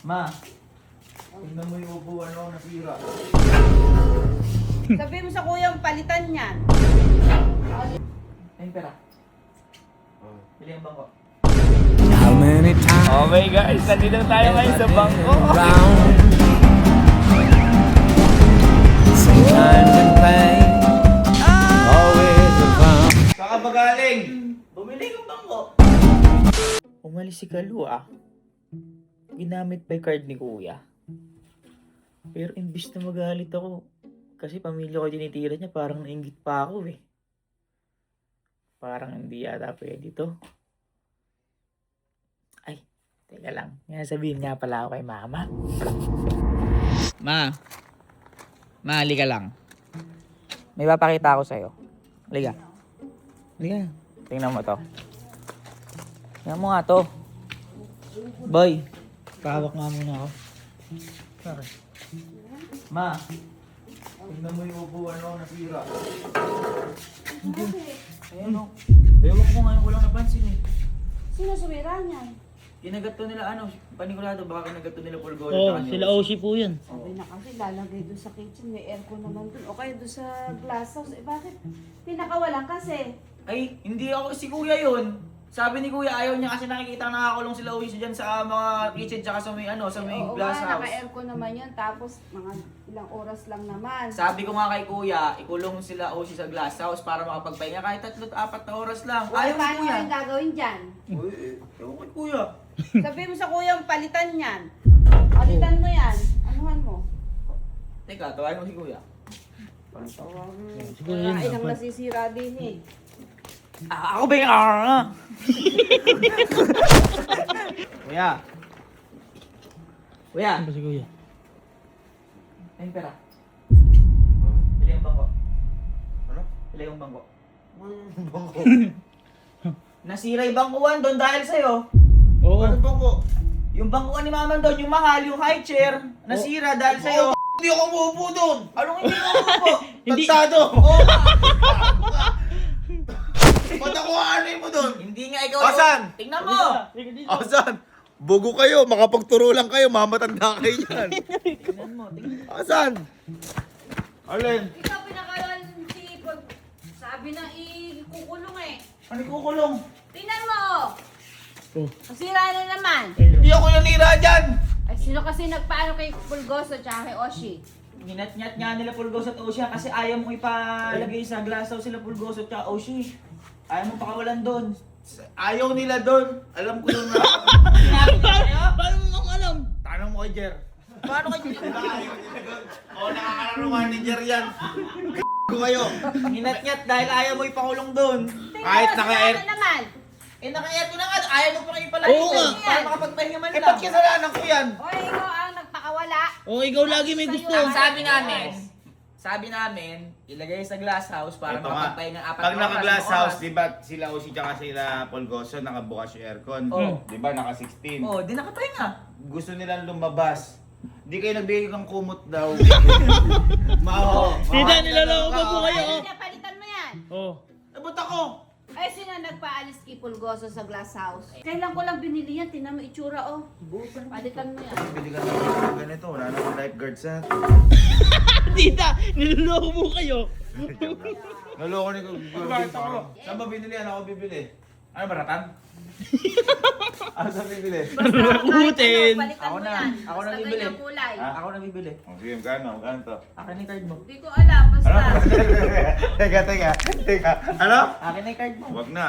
Ma, tingnan mo yung upuan ko nasira. Sabi mo sa kuya, palitan yan. Ayun pera. Bili ang bangko. How many times Okay guys, nandito na tayo ngayon sa bangko. around? Sometimes in pain, always around. Saan ka ba galing? Bumili ng bangko. Umalis si Kalu ah. Ginamit pa yung card ni kuya. Pero imbis na magalit ako, kasi pamilya ko tinitira niya, parang nainggit pa ako eh. Parang hindi yata pwede to. Ay, teka lang. Nga sabihin nga pala ako kay mama. Ma, halika lang. May papakita ako sa'yo. Halika. Halika. Tingnan mo to. Tingnan mo nga to. Boy, pahawak nga muna ako. Sorry. Ma, tingnan mo yung upuan ko nasira. Ayan o. Ewan ko ngayon ko lang napansin eh. Sino sumira niyan? Kinagat to nila ano, panigurado baka kinagat to nila Pulgol. Oo, sila Oshi po yan. Sabi na kasi lalagay doon sa kitchen, may aircon naman doon. O kaya doon sa glass house. Eh bakit? Pinakawalan kasi. Ay, hindi ako si kuya yun. Sabi ni kuya ayaw niya kasi nakikita nakakulong sila uwi dyan sa mga kitchen tsaka sa may ano, sa may Oo glass nga, house. naka-aircon naman yun. Tapos mga ilang oras lang naman. Sabi ko nga kay kuya, ikulong sila Oshi sa glass house para makapagpahinga kahit 3-4 na oras lang. Ay, Ayaw ni paano kuya. ang gagawin dyan? Uy, ewan kay kuya. Sabi mo sa kuya, palitan yan. Palitan mo yan. Anuhan mo? Teka, tawain mo si kuya. Siguro Wala yun ilang dapat. nasisira din eh. Ako ba yung Kuya. Kuya. Ano ba si kuya? Ayun pera. Bili ang bangko. Ano? Bili yung bangko. Bangko? Nasira yung bangkuan doon dahil sa'yo. Oo. bangko? Yung bangkuan ni Mama doon, yung mahal, yung high chair, nasira dahil sa'yo. Hindi ako umuupo doon! Anong hindi mo po? Hindi. Tagsado! Oo nga. Ba't ako ano mo doon? Hindi nga ikaw. Asan? Tingnan mo. Asan? Bugo kayo, makapagturo lang kayo, mamatanda kayo dyan. Tingnan mo. Asan? Alin? Ikaw pinakawalan si Pag... Sabi na ikukulong eh. Ano kukulong? Tingnan mo! Oh. Nasira na naman. Hindi ako nanira dyan! Ay, sino kasi nagpaano kay Pulgoso tsaka kay Oshi? Ginat-nyat nga nila Pulgos at Oshi kasi ayaw mo ipalagay sa glass house sila Pulgos at Oshi. Ayaw mo pakawalan doon. Ayaw nila doon. Alam ko doon na. Sinabi niya sa'yo? Paano mo nang alam? Tanong mo kay Jer. Paano kayo? Ayaw nila doon. Oo, nakakararo manager yan. Ko kayo. Ginat-nyat dahil ayaw mo ipakulong doon. Kahit Tingnan mo, naka-air- sira na naman. Eh nakayat ko na nga, ayaw mo pa rin ipalagay Oo doon. nga. Para makapagpahinga man Eh, lang. ba't kasalanan ko yan? O, ikaw ang nagpakawala. Oo, ikaw lagi may gusto. Ang sabi namin, ilagay sa glass house para Ito nga. makapagpahinga 4 Pag naka-glass oras. house, di ba sila Oshi tsaka sila Polgoso nakabukas yung aircon. Oo. Di ba naka-16. Oh, di nakapahinga. Gusto nilang lumabas. Di kayo nagbigay ng kumot daw. Mao. Tita, nilaloko ba po kayo? Ay, palitan mo yan. Oo. Eh, ba't ako? Ay, sino nagpaalis kay Pulgoso sa glass house? Kailan ko lang binili yan, tinan mo itsura oh. Palitan mo yan. Bili ka ng ganito. Wala namang lifeguard sa. Tita, niloloko mo kayo. Naloko ni Bakit ako? Saan ba binili? Ano ako bibili? Ano ba, ratan? Ano saan bibili? Rakutin. Palitan Ako mo na. yan. Ako na Basta bibili. ganyang kulay. Ako na bibili. Oh, sige, magkano? Magkano to? Akin na yung card mo. Hindi ko alam, basta. Teka. Ano? Akin na yung card mo. Wag na.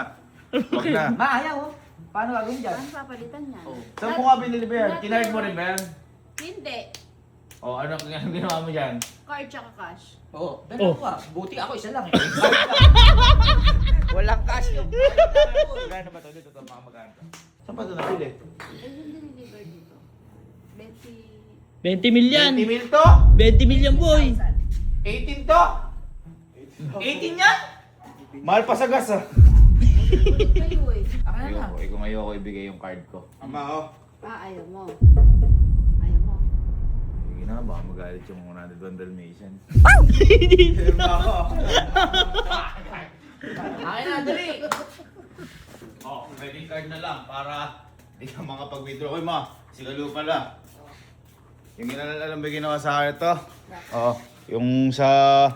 Wag na. Ma, ayaw oh. Paano gagawin dyan? Saan papalitan yan? Oh. Saan mo nga binili ba yan? Kinard mo rin ba yan? Hindi. O, ano ang ginawa mo dyan? Card tsaka cash. Oo. Oh. Dalawa. Buti ako isa lang eh. Walang cash yung. Magkano ba to? Dito to, mga magkano to? Saan pa ito nabili? Ay, hindi deliver dito. 20... 20 million. 20 mil to? 20 million boy. 18 to? 18 yan? Mahal pa sa gas ah. Kayo eh. Akin na lang. Ayoko ibigay yung card ko. Ama, oh. Ayaw mo. Ayaw mo. Sige na, baka magalit yung 101 Dalmatian. Akin na, dali. Oh, credit card na lang para di ka makapag-withdraw. Oy ma, sigalo pala. Yung alam ba ginawa sa akin ito? Oo. Yung sa...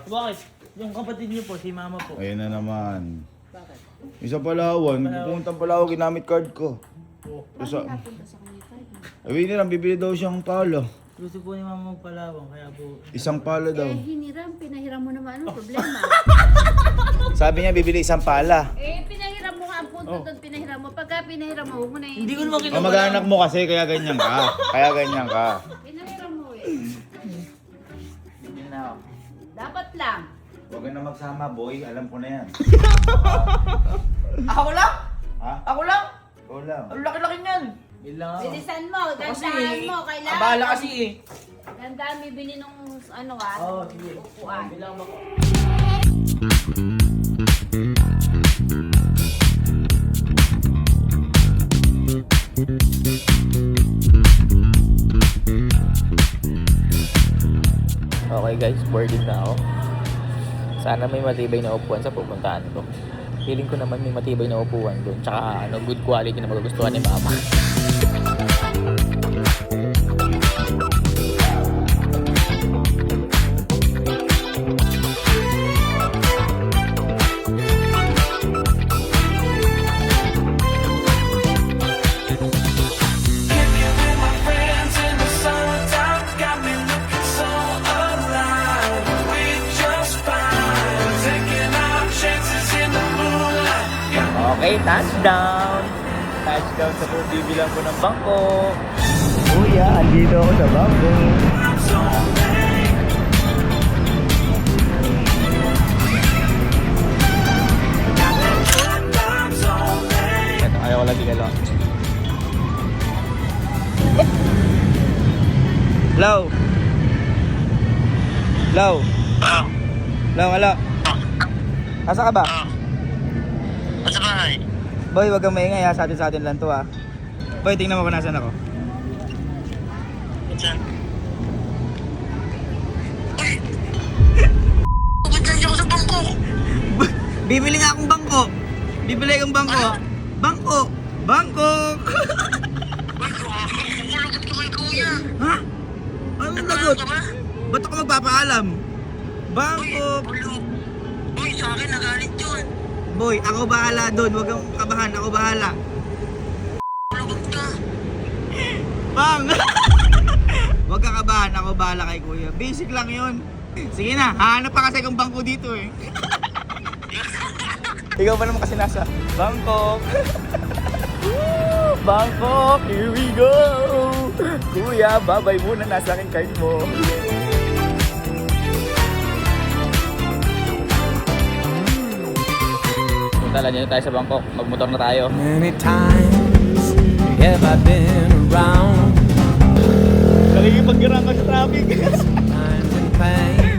Bakit? Yung kapatid niyo po, si mama po. Ayun na naman. Bakit? Yung sa Palawan, pumunta Palawan, ginamit card ko. Bakit Sa... napunta sa kanya tayo? Ay, nilang, bibili daw siyang palo. Gusto po ni mama magpalawang, kaya po... Isang palo daw. Eh, pinahiram mo naman. Anong problema? Sabi niya, bibili isang pala. Eh, pinahiram mo nga ang punto doon, pinahiram mo. Pagka pinahiram mo, huwag mo na Hindi ko naman Oh, mag-anak mo kasi, kaya ganyan ka. Kaya ganyan ka. Pinahiram mo eh. Yun na ako. Dapat lang. Huwag ka na magsama, boy. Alam ko na yan. Ako lang? Ha? Ako lang? Ikaw lang. Ang laki-laki niyan. Yun lang ako. Bilisan mo, Kasi, gandahan mo. Kailangan. abala kasi eh. Gandahan, bibili nung ano ka. Oo, sige. Upuan. Bilang ako. Okay guys, boarding na ako. Sana may matibay na upuan sa pupuntahan ko. Feeling ko naman may matibay na upuan doon. Tsaka good quality na magugustuhan ni mama. Okay, touchdown! Touchdown sa bibilang ko ng bangko. Kuya, andito ako sa bangko. Ito, ayaw ko lang tigalo. Hello? Hello? Hello, hello? Asa ka ba? Sa bahay. Boy, wag kang maingay ha. Sa atin lang to ha. Boy, tingnan mo kung nasan ako. Saan? Bibili nga akong bangko. Bibili akong bangko. Bangko! Bangkok! Kulagot ka kay kuya. Ha? Ano lagot? Ba't ako magpapaalam? Bangkok! Uy, sa akin nagalit yun. Boy, ako bahala doon. Huwag kang kabahan. Ako bahala. Kulagot ka. Bang! Huwag kang kabahan. Ako bahala kay kuya. Basic lang yun. Sige na. Hahanap pa kasi akong bangko dito eh. Ikaw pa naman kasi nasa Bangkok. Bangkok, here we go. Kuya, babay muna. Nasa akin card mo. Tala niyo tayo sa Bangkok. Magmotor na tayo. Many times have I been around Nakikipag-garang ka sa traffic. times in pain,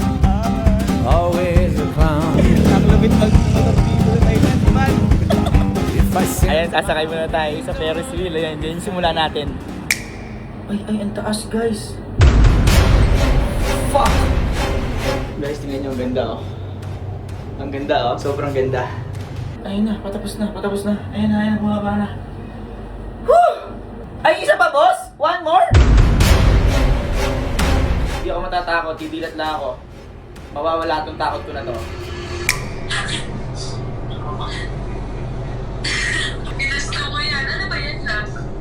always a clown. Ang lapit mag-motor dito sa Thailand, man. If I say Ayan, sasakay muna tayo sa Ferris wheel. Ayan, dyan yung simula natin. Ay, ang taas guys. Fuck! Guys, tingnan nyo, ang ganda oh. Ang ganda oh, sobrang ganda. Ayun na, patapos na. Ayun na, bumaba na. Woo! Ay, isa pa boss? One more? Hindi ako matatakot, didilat lang ako. Mawawala itong takot ko na to.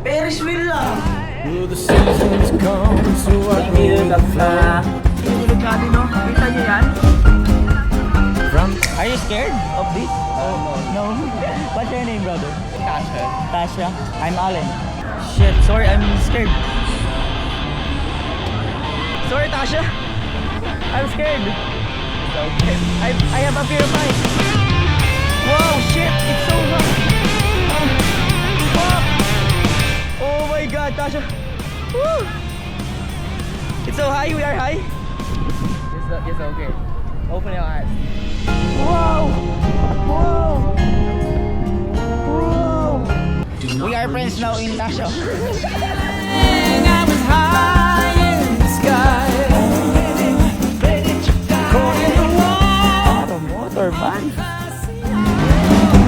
Ferris wheel lang! will the seasons come, so I go to fly Tulog natin, no? Kita niyo yan? from Are you scared of this? Oh, no. What's your name, brother? Tasha. Tasha? I'm Allen. Shit, sorry, I'm scared. Sorry, Tasha. I'm scared. Okay. I have a fear of heights. Wow, shit, it's so hot. Fuck. Oh my God, Tasha. Woo. It's so high, we are high. It's okay. Open your eyes. Wow! Wow! Wow! We are friends now in Tasha. I was high in the sky, caught in the wall. Ano motor, man?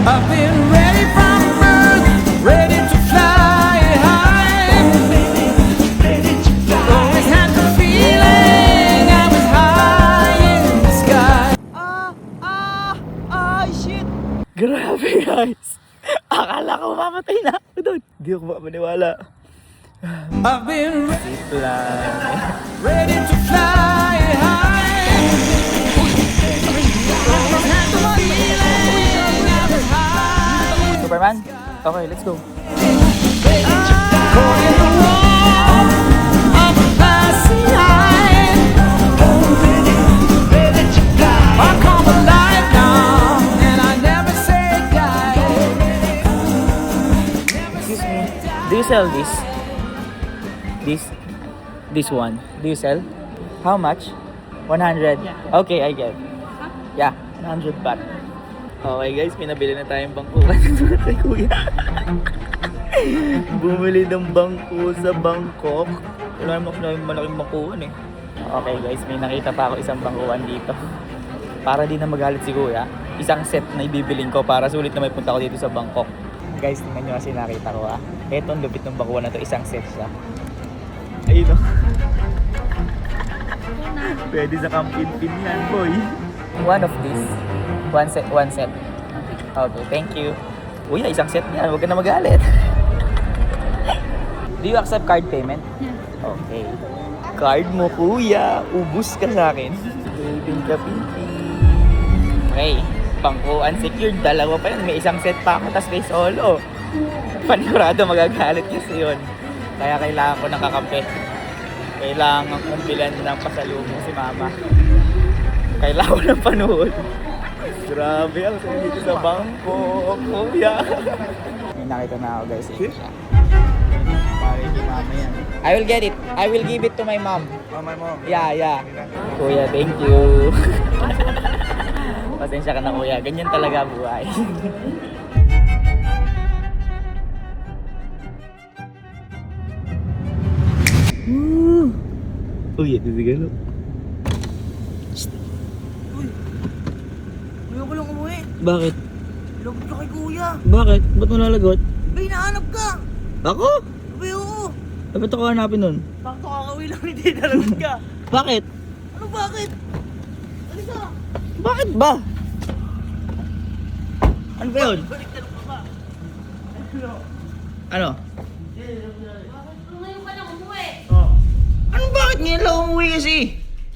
I've been ready from birth, ready to fly high. Always had to Kala ko mamatay na ako doon. Hindi ako makapaniwala. I've been Safe lang. ready to fly high. Superman? Okay, let's go. Caught in the warm of a passing eye. I come alive now, and I never say die. Excuse me. Do you sell this? This one. Do you sell? How much? 100? Yeah. Okay, I get. Yeah, 100 baht. Okay guys, pinabili na tayong bangkuhan kay kuya. Bumili ng bangko sa Bangkok. Wala naman malaking bangkuhan eh. Okay guys, may nakita pa ako isang bangkuhan dito. Para di na magalit si kuya, isang set na ibibiling ko para sulit na may punta ko dito sa Bangkok. Guys, tingnan nyo kasi nakita ko ah. Eto ang lupit ng bangkuhan na to, isang set siya. Ayun o. Pwede sa kampin-pin yan, boy. One of these. One set. Okay, thank you. Kuya, isang set yan. Huwag ka na magalit. Do you accept card payment? Yeah. Okay. Card mo, kuya. Ubus ka sa akin. Baby ka, pinky. Okay. Bangko unsecured. Dalawa pa yun. May isang set pa ako, tas may solo. Panigurado magagalit kasi yun. Kaya kailangan ko ng kakampi. Kailangan kong bilan ng pasalubong si mama. Kailangan ko ng panood. Grabe ang saya dito sa bangko, kuya. May nakita na ako guys. Pare kay mama yan. I will get it. I will give it to my mom. Oh, my mom. Yeah. Kuya, thank you. Pasensya ka na kuya. Ganyan talaga buhay. Uy, ito sigalo. Ayoko lang umuwi. Bakit? Lagot ka kay kuya. Bakit? Ba't mo nalagot? Bay, nahanap ka. Ako? Bay, oo. Ba't ako hanapin nun? Bakit kakauwi lang hindi nalagot ka? Bakit? Ano bakit? Halika. Bakit ba? Ano ba yun? Balik ka lang ba? Ano? Bakit ngayon ka lang umuwi? Oh. Ano bakit ngayon lang umuwi kasi?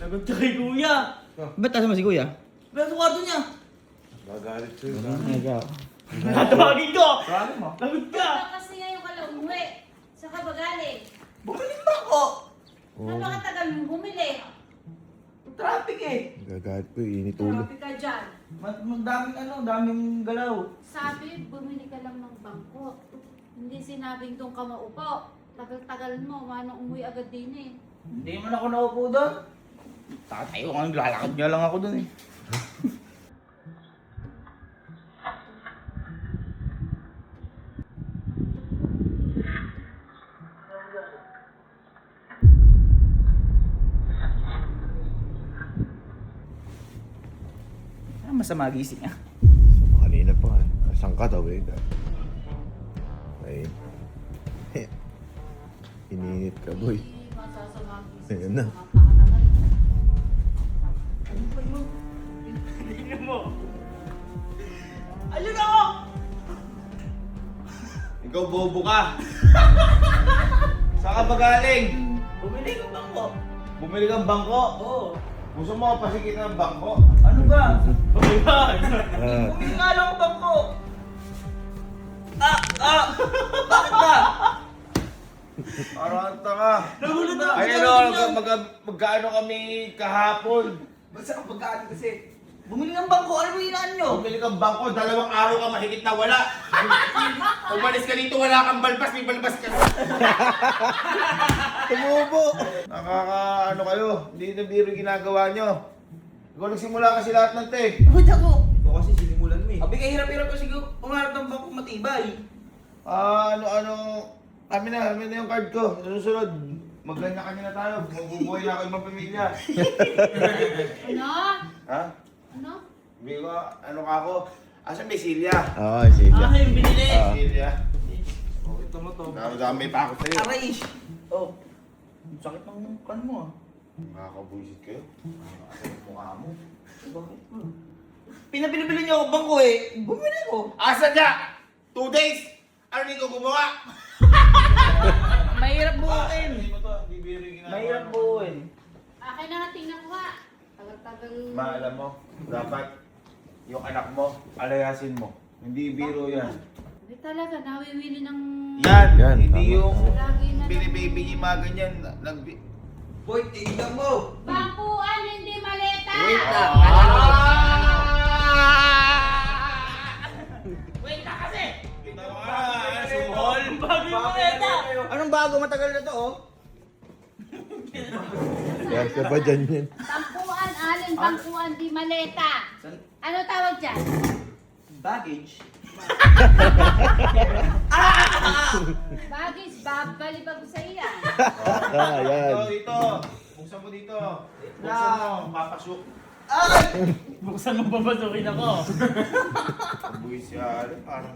Lagot ka kay kuya. Ba't kasama si kuya? Pero sa kwarto niya. Gagalit ko yun. Tatawagin ko. Lagot ka. Bakit kasi ngayon ka lang umuwi? Saan ka ba galing? Bumiling ba ako? Ano ka tagal mong bumili? Traffic eh. Gagalit ko, init ulo. Grabe ka dyan. Daming galaw. Sabi, bumili ka lang ng bangko. Hindi sinabing doon ka maupo. Tagal-tagal mo, manong umuwi agad din eh. Hindi man ako naupo doon. Tatayo ka, naglalakad nga lang ako doon eh. Ano masama gising niya? Kanina pa. Saan ka daw eh? Ay. Ininit ka, boy. Hindi masasama ang isip Ayun sa na. mga pakatagal. Tingnan mo. Ayun ako! Ikaw bobo ka! Saan ka ba galing? Bumili ka bangko. Bumili kang bangko? Oo. Gusto mo kapasikin ng bangko? Ano ba? Pagkakas. Ah. Bumili nga lang ang bangko. Bakit ba? Parang ang tanga. Nagulat ako. Ay ano, magkaano kami kahapon? Basta ang pagkaan kasi. Bumili ng bangko, ano ba hinaan nyo? Bumili kang bangko, 2 araw ka mahigit na wala. Umalis ka dito, wala kang balbas, may balbas ka. Tumubo. Ano kayo, hindi na biro yung ginagawa nyo. Ikaw nagsimula kasi lahat ng te. Bakit ako? Ikaw kasi sinimulan mo Abi kay hirap-hirap kasi umarap ng bangko matibay. Kami na yung card ko. Susunod, magkanya-kanya na tayo. Mabubuhay na ako ibang pamilya. Ano? Ha? Ano? Hindi ko, ano ka ako? Asan may Silya? Oo, Silya. Yung binili. Silya. Oh, ito mo to. Dami pa ako sa'yo. Aray! Oh. Ang sakit ng kan mo ah. Nakakabuisit kayo. Nakakasal ang mukha mo. Bakit ba? Pinabili niyo ako bangko eh. Bumili ko. Asan niya? 2 days? Ano nito gumawa? Mahirap buuin. Hindi mo to, hindi biro yung ginagawa. Mahirap buuin. Akin na nga, tingnan ko nga. Tagal-tagal. Maalam mo, dapat yung anak mo, alayasin mo. Hindi biro yan. Hindi talaga, nawiwili ng... Yan, hindi tama. yung Lagi na lang. binibaby niya mga ganyan. Boy, tignan mo. Bangkuan, hindi maleta! Wait lang. Wait lang kasi. Sumol. Bago yung maleta. Anong bago? Matagal na to, oh. Kaya ka ba dyan yan? Bangkuan, Alin, bangkuan, di maleta. Ano tawag dyan? Baggage. Bagis, balibag sa iyan. Yan. Dito. Buksan mo dito. Buksan mo, papasok. Buksan mo babasukin ako. Buwis siya, parang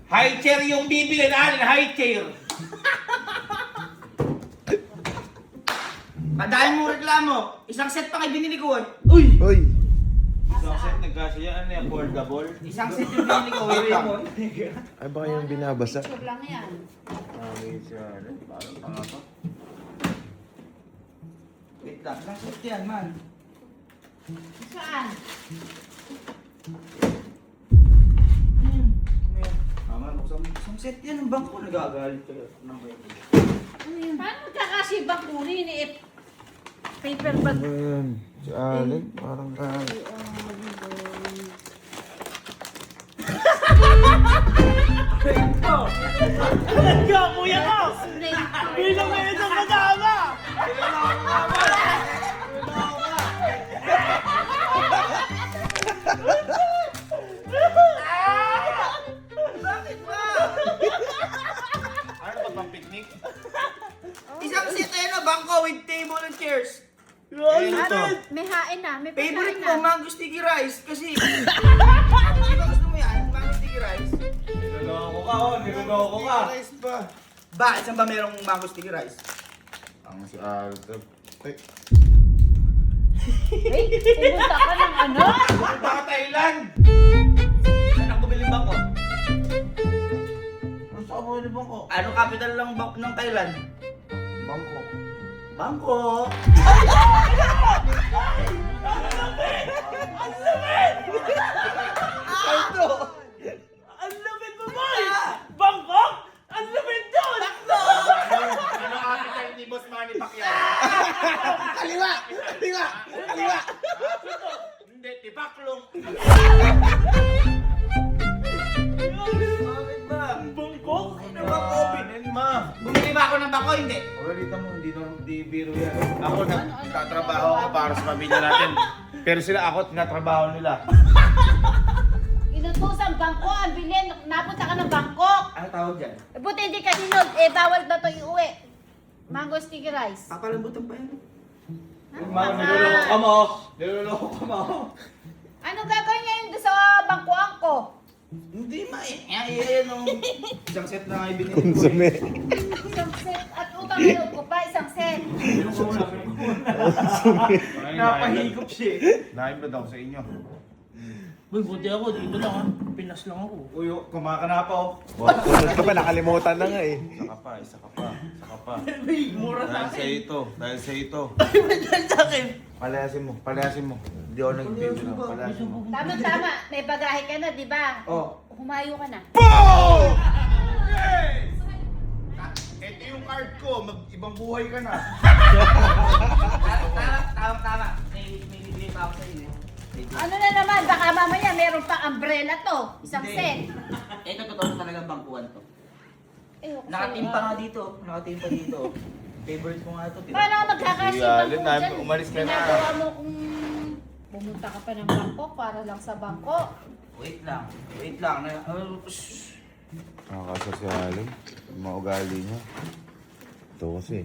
high chair yung bibili na high chair. Dahil mo reklamo. Isang set pa kayo binili ko, eh. Uy! Uy! Isang set nagkasya, ano yung affordable? Isang set yung binili ko, eh, Raymond. Ay baka yung binabasa. Picture lang yan. Buwis siya, parang pangato. Wait lang. Isang set yan, man. Saan? Tama, buksan mo. Isang set yan. Ang bangko nagagalit kayo. Ano yun? Paano magkakasibak kunin eh? Paper bag. Ayan. Si Alec, parang Talaga, kuya ko! Spray. Bilang mo yun sa kasama! Bakit ba? Ano ba pang picnic? Isang set yan na bangko with table and chairs. May hain na, may Favorite pagkain ko, na. mango sticky rice. Kasi, di ba gusto mo yan? Mango sticky rice. Niloloko ka, oh. Niloloko ka. Nice pa. Ba, saan ba merong mango sticky rice? Ang si Alec. Ay, Hey, pumunta ka ng ano? baka Thailand! Saan ako bumili bangko? Ang saan mo yung bangko? Ano capital ng Thailand? Bangko. Bangko. Ito! Ang lapit mo, boy! Bangkok? Ang lapit doon! Ano capital ni Boss Manny Pacquiao? Kaliwa! Kaliwa! Kaliwa! Hindi, Tipaklong. Bakit ba? Bangkok? Ano ba COVID? Ma. Bumili ba ako ng bangko? Hindi. Dito mo, hindi biro yan. Ako nagtatrabaho ako para sa pamilya natin. Pero sila ako, tinatrabaho nila. Inutusan bangko, ang bilhin. Napunta ka ng Bangkok. Ano tawag dyan? Buti hindi ka sinod. Eh, bawal na to iuwi. Mango sticky rice. Papalambutan pa yan. Niloloko ka mo. Niloloko ka mo. Anong gagawin ngayon doon sa bangkuan ko? Hindi ayan o. Isang set na nga ibinili ko. Konsume. Isang set. At utang na loob ko pa, isang set. Napahigop siya eh. Naimlad ako sa inyo. Boy, buti ako. Dito lang ha. Pinas lang ako. Uy, kumakana pa oh. Bakit ka pa nakalimutan na nga eh. Isa ka pa, isa ka pa, isa ka pa. Uy, mura Dahil sa ito, dahil sa ito. Ay, madal sa akin. Palayasin mo. Hindi ako nagbibiro. Palayasin mo. Tama-tama. May bagahe ka na, di ba? Oh. Humayo ka na. Ito yung card ko, mag-ibang buhay ka na. Tama. May bibili pa ako sa inyo. Ano na naman? Baka mamaya meron pa umbrella to. Isang set. Ito totoo talagang bangkuhan to. Eh, ako Nakatimpa sa'yo. nga dito. Nakatimpa dito. Favorite ko nga ito. Paano ka magkakasibang Alin, ko dyan? umalis ka na. Ginagawa mo kung pumunta ka pa ng Bangkok para lang sa Bangkok. Wait lang. Nakakasar si Alin. Yung mga ugali niya. Ito kasi.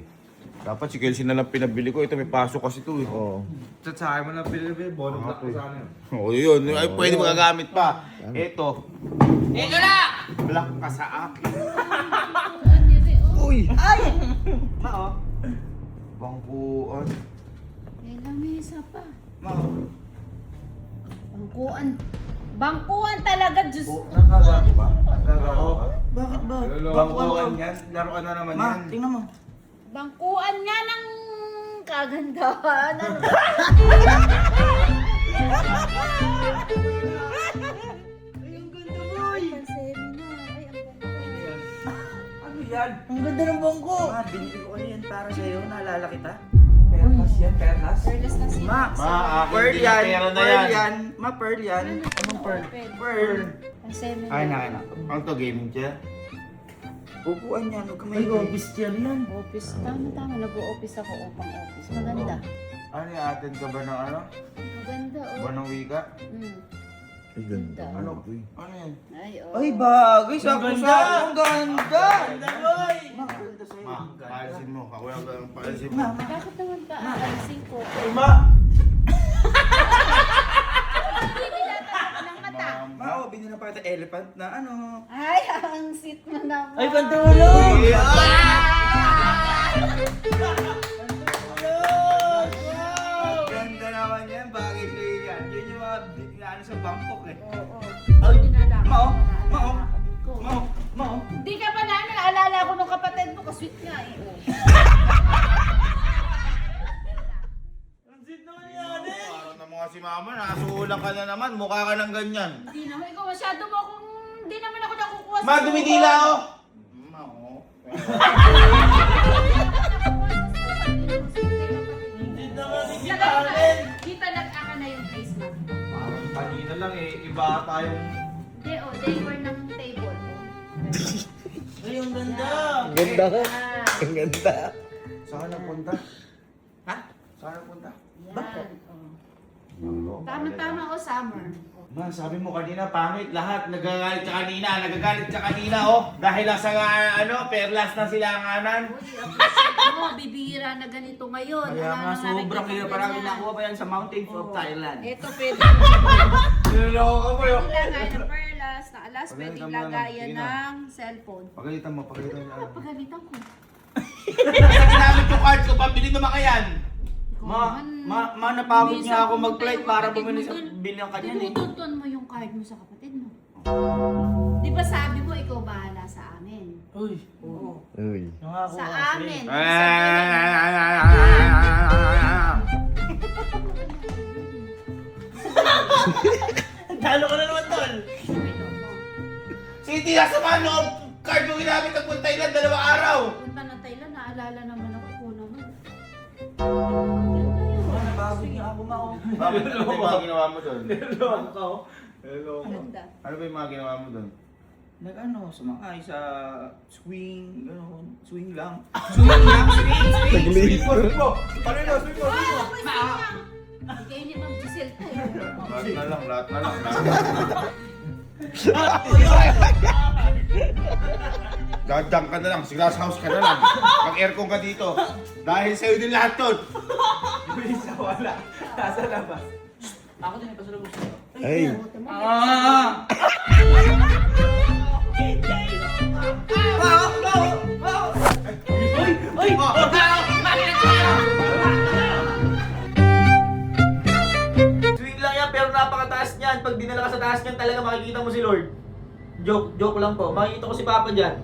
Dapat si Kelsey na lang pinabili ko. Ito may pasok kasi ito eh. Oo. Sa akin mo lang pinabili. Bonus na ko sana yun. Oo, yun. Ay, pwede magagamit pa. Ito. Ito na! Black ka sa akin. Uy! Mao. Bangkuan. May lamesa pa. Mao. Bangkuan. Bangkuan talaga, Diyos. Nakagawa ba? Nakagawa ba? Bakit ba? Bangkuan yan. Laruan na naman Ma, yan. tingnan mo. Bangkuan nga ng kagandahan. Ano ba? Ay, ang ganda, boy. Seminar. Ay, ang ganda. Ano yan? Ang ganda ng bangko. Ma, binili ko ano yan para sa'yo. Naalala kita. Perlas yan, perlas. Perlas na siya. Ma, akin pearl din yan, pera na pearl yan. yan. Ma, pearl yan. Anong pearl? Pearl. Ang seminar. Ay, na. Ang to gaming chair? Upuan yan, huwag ka may office chair yan. Office. Tama. Nag-o-office ako upang office. Maganda. Ano yung atin ka ba ng ano? Maganda, Ba oh. ng wika? Ay, ganda. Ano? Ano yan? Ay, oh. Ay, bagay. Sakto sa ang ganda. Ganda, boy. Ma, ganda sa'yo. Ma, paalisin mo. Ako lang ang paalisin mo. Ma, Bakit naman ba aalisin ko? Ay, ma. Ng mata. Ma, oh, binila pa kita elephant na ano. Ay, ang sweet mo naman. Ay, pantulog! Ganda naman yan, bagay sa'yo yan. Yun yung mga ano sa Bangkok eh. Oo. Ay, Dinadaan. Mao, Mao, Ko. Mao. Hindi ka pa namin naalala ko nung kapatid mo, ka-sweet nga eh. Oh. Ang sweet naman yan eh. Parang na mga si mama, nasuulang ka na naman. Mukha ka ng ganyan. Hindi naman, ikaw masyado mo akong, hindi naman ako nakukuha Ma, dumidila ako! Ma, oo. Hindi naman si Kita nag-aka na yung face mo. Parang kanina lang eh. Iba tayong... Hindi, oh, they were ng table. Ay, ang ganda. Ang ganda ka. Ah, Ang ganda. Saan napunta? Ha? Saan napunta? yan. Oh. Tama-tama o summer. Ma, sabi mo kanina, pangit lahat. Nagagalit ka kanina, oh. Dahil lang sa, perlas na silanganan. Uy, appreciate mo, bibihira na ganito ngayon. Kaya nga, sobrang nakikita hirap. ko Parang ganyan. nakuha pa yan sa Mountains of Thailand. Ito pwede. Niloloko ka mo yun. Lagay ng perlas, na alas, Pagalitan pwedeng mo na lang. lagayan Sige na. ng cellphone. Pagalitan mo. Pagalitan ko. Kasi ginamit yung card ko, pambili naman ka yan. Ma, napagod Minsan nga ako pumunta mag-flight yung para kapatid bumili mo sa dun. bilang kanya eh. Tinutunton mo yung card mo sa kapatid mo. Di ba sabi mo, ikaw bahala sa amin? Uy, Oo. Uy. nangako Sa nga, amin. Talo ka na naman, tol. Sige, nasa mga loob. Card mo ginamit ang punta ilan, 2 araw. Punta na Thailand, naalala naman ako po naman. Ma, napagod nga ako, ma. oh. Bakit? Ano ba yung mga ginawa mo doon? Niloloko ka, oh. Ganda. Ano ba yung mga ginawa mo doon? Nag-ano, sumakay sa swing, gano'n, swing lang. Swing lang, swing! Taglis. Swing mo! Ano yun? Swing mo! Ah, ako'y sinyang. Hindi kayo ni Ma'am Giselle to. Lahat na lang. Dadang ka na lang, glass house ka na lang. Mag-aircon ka dito. Dahil sa'yo din lahat to. Isa wala. Nasa labas. Ako din, pasalubos ko. Ay. Ah! Uy! Swing lang yan, pero napakataas niyan. Pag dinala ka sa taas niyan, talaga makikita mo si Lord. Joke lang po. Makikita ko si Papa dyan.